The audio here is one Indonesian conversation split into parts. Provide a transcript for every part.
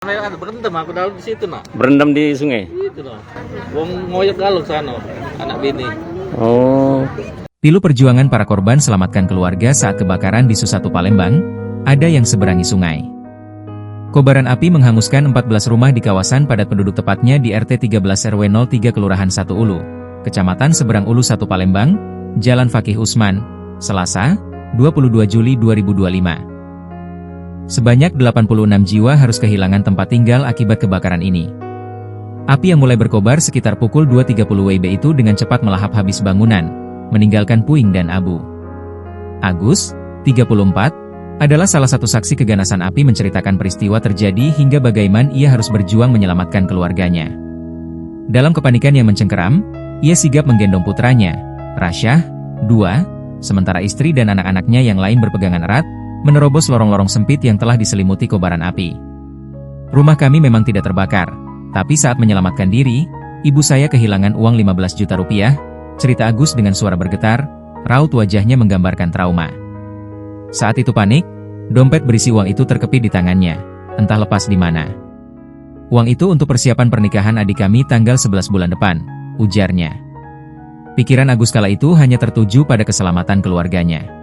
Ada berendam aku dalam di situ nak. Berendam di sungai. Itu loh. Wong ngoyok galuk sana, anak bini. Oh. Pilu perjuangan para korban selamatkan keluarga saat kebakaran di Susatu Palembang, ada yang seberangi sungai. Kobaran api menghanguskan 14 rumah di kawasan padat penduduk tepatnya di RT 13 RW 03 Kelurahan 1 Ulu, Kecamatan Seberang Ulu 1 Palembang, Jalan Fakih Usman, Selasa, 22 Juli 2025. Sebanyak 86 jiwa harus kehilangan tempat tinggal akibat kebakaran ini. Api yang mulai berkobar sekitar pukul 2.30 WIB itu dengan cepat melahap habis bangunan, meninggalkan puing dan abu. Agus, 34, adalah salah satu saksi keganasan api menceritakan peristiwa terjadi hingga bagaimana ia harus berjuang menyelamatkan keluarganya. Dalam kepanikan yang mencengkeram, ia sigap menggendong putranya, Rasyah, 2, sementara istri dan anak-anaknya yang lain berpegangan erat, menerobos lorong-lorong sempit yang telah diselimuti kobaran api. Rumah kami memang tidak terbakar, tapi saat menyelamatkan diri, ibu saya kehilangan uang 15 juta rupiah, cerita Agus dengan suara bergetar, raut wajahnya menggambarkan trauma. Saat itu panik, dompet berisi uang itu terkepit di tangannya, entah lepas di mana. Uang itu untuk persiapan pernikahan adik kami tanggal 11 bulan depan, ujarnya. Pikiran Agus kala itu hanya tertuju pada keselamatan keluarganya.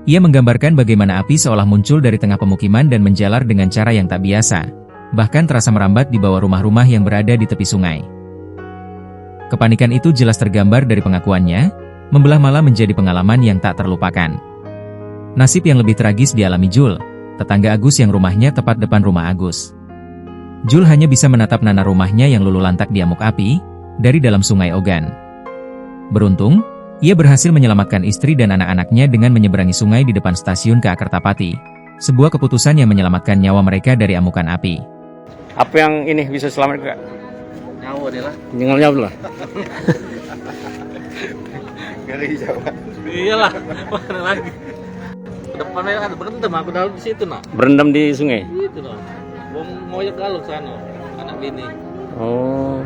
Ia menggambarkan bagaimana api seolah muncul dari tengah pemukiman dan menjalar dengan cara yang tak biasa, bahkan terasa merambat di bawah rumah-rumah yang berada di tepi sungai. Kepanikan itu jelas tergambar dari pengakuannya, membelah malam menjadi pengalaman yang tak terlupakan. Nasib yang lebih tragis dialami Jul, tetangga Agus yang rumahnya tepat depan rumah Agus. Jul hanya bisa menatap nanah rumahnya yang luluh lantak diamuk api, dari dalam sungai Ogan. Beruntung, ia berhasil menyelamatkan istri dan anak-anaknya dengan menyeberangi sungai di depan stasiun Kertapati, sebuah keputusan yang menyelamatkan nyawa mereka dari amukan api. Apa yang ini bisa selamat, Kak? Nyawa dia lah. Nyawa lah. Ngeri jawab. Iyalah, mana lagi. Depannya ada berendam aku dalam di situ nak. Berendam di sungai. Itu loh. Wong ngoyok galuk sana, anak bini. Oh.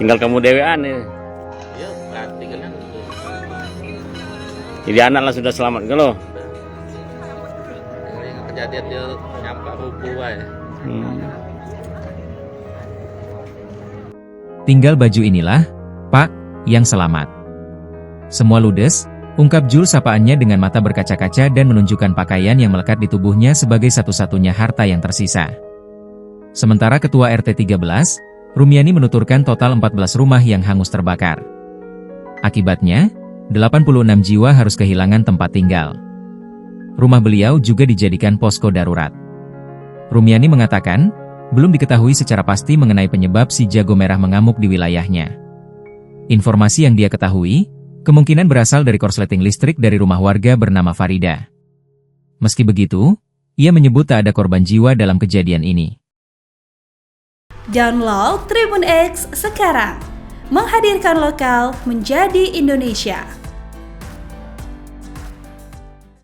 Tinggal kamu dewean ya. Ya, berarti kan. Jadi anak lah sudah selamat kalau. Yang kejadian dia nyampak rubuh aja. Tinggal baju inilah, Pak, yang selamat. Semua ludes, ungkap Jul sapaannya dengan mata berkaca-kaca dan menunjukkan pakaian yang melekat di tubuhnya sebagai satu-satunya harta yang tersisa. Sementara Ketua RT 13, Rumiani menuturkan total 14 rumah yang hangus terbakar. Akibatnya, 86 jiwa harus kehilangan tempat tinggal. Rumah beliau juga dijadikan posko darurat. Rumiani mengatakan, belum diketahui secara pasti mengenai penyebab si jago merah mengamuk di wilayahnya. Informasi yang dia ketahui, kemungkinan berasal dari korsleting listrik dari rumah warga bernama Farida. Meski begitu, ia menyebut tak ada korban jiwa dalam kejadian ini. Download Tribun X sekarang, menghadirkan lokal menjadi Indonesia.